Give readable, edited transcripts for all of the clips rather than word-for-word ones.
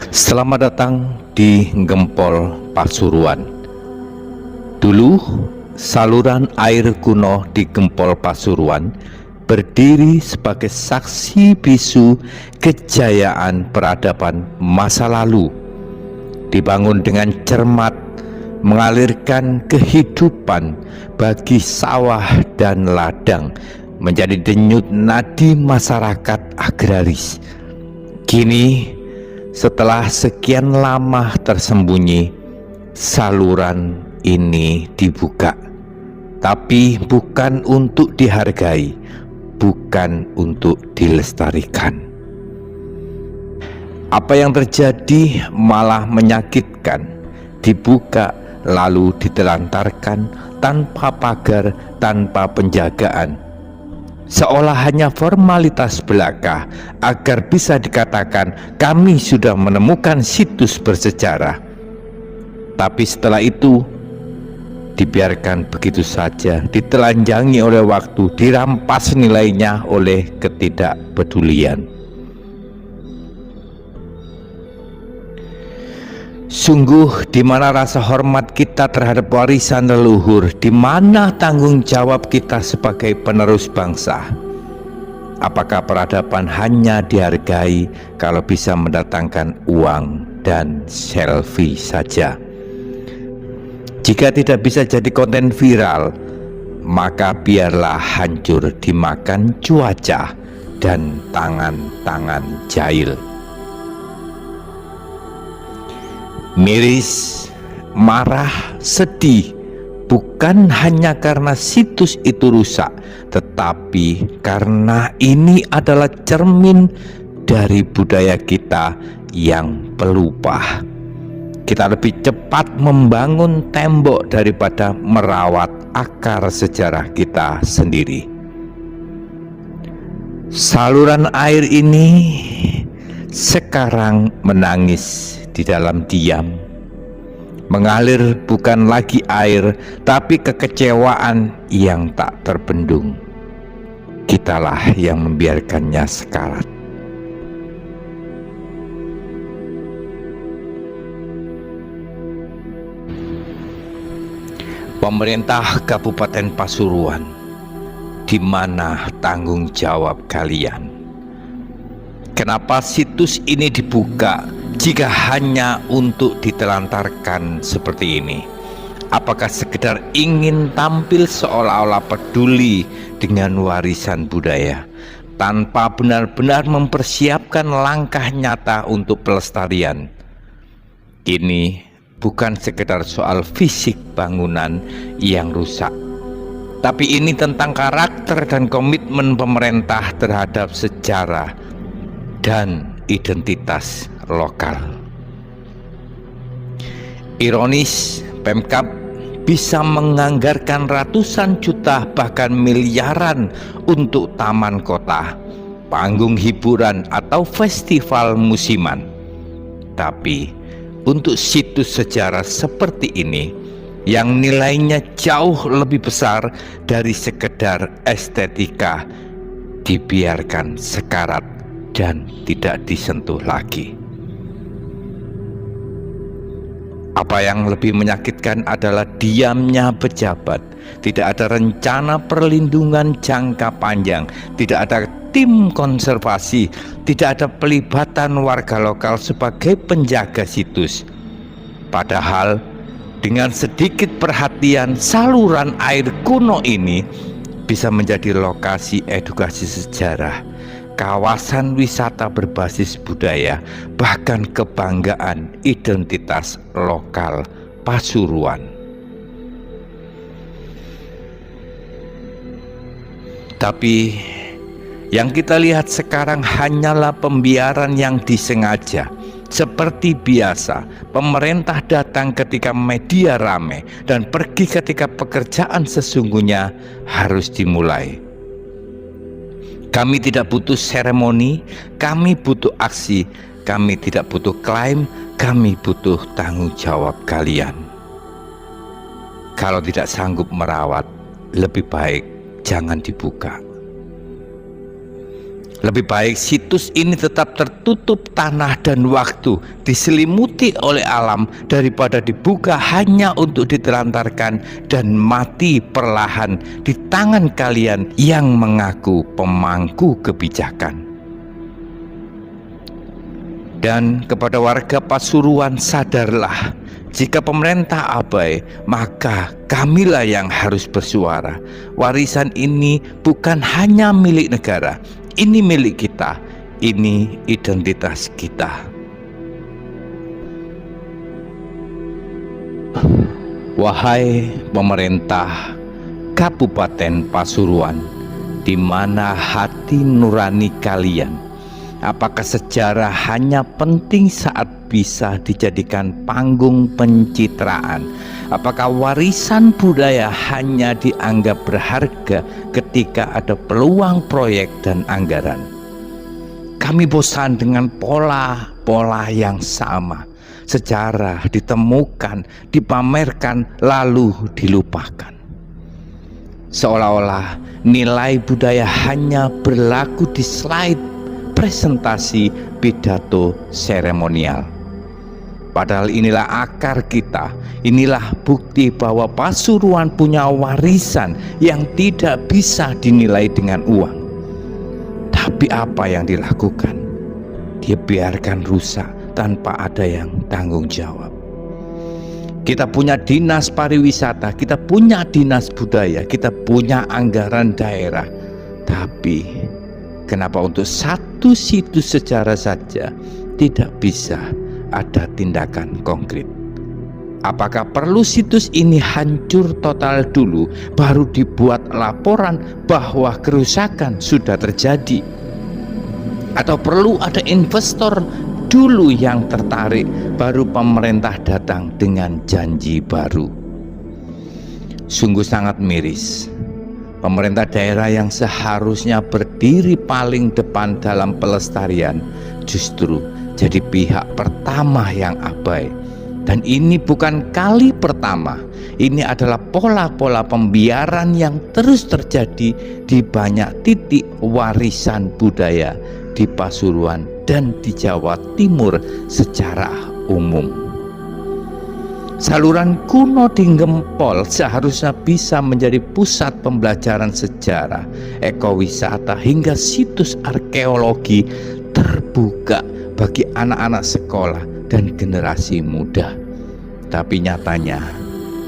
Selamat datang di Gempol Pasuruan. Dulu, saluran air kuno di Gempol Pasuruan berdiri sebagai saksi bisu kejayaan peradaban masa lalu. Dibangun dengan cermat, mengalirkan kehidupan bagi sawah dan ladang, menjadi denyut nadi masyarakat agraris. Kini, setelah sekian lama tersembunyi, saluran ini dibuka, tapi bukan untuk dihargai, bukan untuk dilestarikan. Apa yang terjadi malah menyakitkan. Dibuka lalu ditelantarkan tanpa pagar, tanpa penjagaan, seolah hanya formalitas belaka agar bisa dikatakan kami sudah menemukan situs bersejarah. Tapi setelah itu dibiarkan begitu saja, ditelanjangi oleh waktu, dirampas nilainya oleh ketidakpedulian. Sungguh, di mana rasa hormat kita terhadap warisan leluhur? Di mana tanggung jawab kita sebagai penerus bangsa? Apakah peradaban hanya dihargai kalau bisa mendatangkan uang dan selfie saja? Jika tidak bisa jadi konten viral, maka biarlah hancur dimakan cuaca dan tangan-tangan jahil. Miris, marah, sedih, bukan hanya karena situs itu rusak, tetapi karena ini adalah cermin dari budaya kita yang pelupah. Kita lebih cepat membangun tembok daripada merawat akar sejarah kita sendiri. Saluran air ini sekarang menangis di dalam diam. Mengalir bukan lagi air, tapi kekecewaan yang tak terbendung. Kitalah yang membiarkannya sekarat. Pemerintah Kabupaten Pasuruan, di mana tanggung jawab kalian? Kenapa situs ini dibuka jika hanya untuk ditelantarkan seperti ini? Apakah sekedar ingin tampil seolah-olah peduli dengan warisan budaya, tanpa benar-benar mempersiapkan langkah nyata untuk pelestarian? Ini bukan sekedar soal fisik bangunan yang rusak, tapi ini tentang karakter dan komitmen pemerintah terhadap sejarah dan identitas lokal. Ironis, Pemkab bisa menganggarkan ratusan juta bahkan miliaran untuk taman kota, panggung hiburan atau festival musiman. Tapi untuk situs sejarah seperti ini yang nilainya jauh lebih besar dari sekedar estetika, dibiarkan sekarat dan tidak disentuh lagi. Apa yang lebih menyakitkan adalah diamnya pejabat. Tidak ada rencana perlindungan jangka panjang, tidak ada tim konservasi, tidak ada pelibatan warga lokal sebagai penjaga situs. Padahal dengan sedikit perhatian, saluran air kuno ini bisa menjadi lokasi edukasi sejarah, kawasan wisata berbasis budaya, bahkan kebanggaan identitas lokal Pasuruan. Tapi yang kita lihat sekarang hanyalah pembiaran yang disengaja. Seperti biasa, pemerintah datang ketika media ramai dan pergi ketika pekerjaan sesungguhnya harus dimulai. Kami tidak butuh seremoni, kami butuh aksi. Kami tidak butuh klaim, kami butuh tanggung jawab kalian. Kalau tidak sanggup merawat, lebih baik jangan dibuka. Lebih baik situs ini tetap tertutup tanah dan waktu, diselimuti oleh alam, daripada dibuka hanya untuk ditelantarkan dan mati perlahan di tangan kalian yang mengaku pemangku kebijakan. Dan kepada warga Pasuruan, sadarlah, jika pemerintah abai, maka kamilah yang harus bersuara. Warisan ini bukan hanya milik negara, ini milik kita, ini identitas kita. Wahai pemerintah Kabupaten Pasuruan, di mana hati nurani kalian? Apakah sejarah hanya penting saat bisa dijadikan panggung pencitraan? Apakah warisan budaya hanya dianggap berharga ketika ada peluang proyek dan anggaran? Kami bosan dengan pola-pola yang sama. Sejarah ditemukan, dipamerkan, lalu dilupakan. Seolah-olah nilai budaya hanya berlaku di slide presentasi pidato seremonial. Padahal inilah akar kita, inilah bukti bahwa Pasuruan punya warisan yang tidak bisa dinilai dengan uang. Tapi apa yang dilakukan? Dia biarkan rusak tanpa ada yang tanggung jawab. Kita punya dinas pariwisata, kita punya dinas budaya, kita punya anggaran daerah, tapi kenapa untuk satu situs sejarah saja tidak bisa ada tindakan konkret? Apakah perlu situs ini hancur total dulu baru dibuat laporan bahwa kerusakan sudah terjadi? Atau perlu ada investor dulu yang tertarik baru pemerintah datang dengan janji baru? Sungguh sangat miris. Pemerintah daerah yang seharusnya berdiri paling depan dalam pelestarian justru jadi pihak pertama yang abai. Dan ini bukan kali pertama. Ini adalah pola-pola pembiaran yang terus terjadi di banyak titik warisan budaya di Pasuruan dan di Jawa Timur secara umum. Saluran kuno di Gempol seharusnya bisa menjadi pusat pembelajaran sejarah, ekowisata hingga situs arkeologi terbuka bagi anak-anak sekolah dan generasi muda. Tapi nyatanya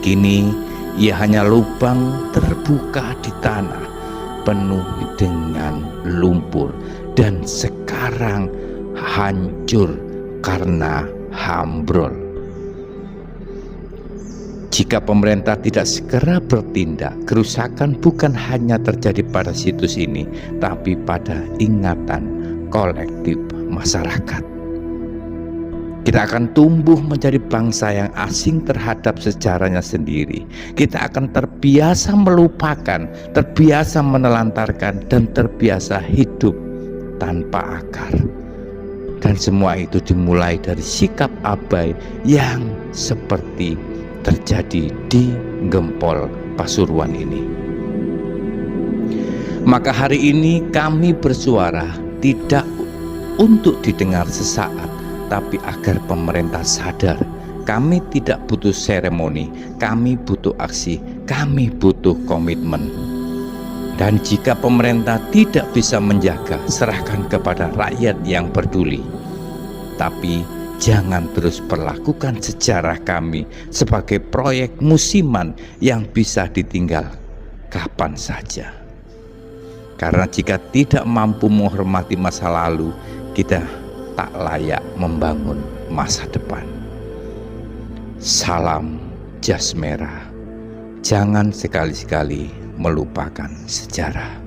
kini ia hanya lubang terbuka di tanah penuh dengan lumpur dan sekarang hancur karena ambrol. Jika pemerintah tidak segera bertindak, kerusakan bukan hanya terjadi pada situs ini, tapi pada ingatan kolektif masyarakat. Kita akan tumbuh menjadi bangsa yang asing terhadap sejarahnya sendiri. Kita akan terbiasa melupakan, terbiasa menelantarkan, dan terbiasa hidup tanpa akar. Dan semua itu dimulai dari sikap abai yang seperti terjadi di Gempol Pasuruan ini. Maka hari ini kami bersuara tidak untuk didengar sesaat, tapi agar pemerintah sadar. Kami tidak butuh seremoni, kami butuh aksi, kami butuh komitmen. Dan jika pemerintah tidak bisa menjaga, serahkan kepada rakyat yang peduli. Tapi jangan terus perlakukan sejarah kami sebagai proyek musiman yang bisa ditinggal kapan saja. Karena jika tidak mampu menghormati masa lalu, kita tak layak membangun masa depan. Salam jas merah. Jangan sekali-sekali melupakan sejarah.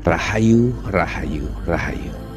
Rahayu, rahayu, rahayu.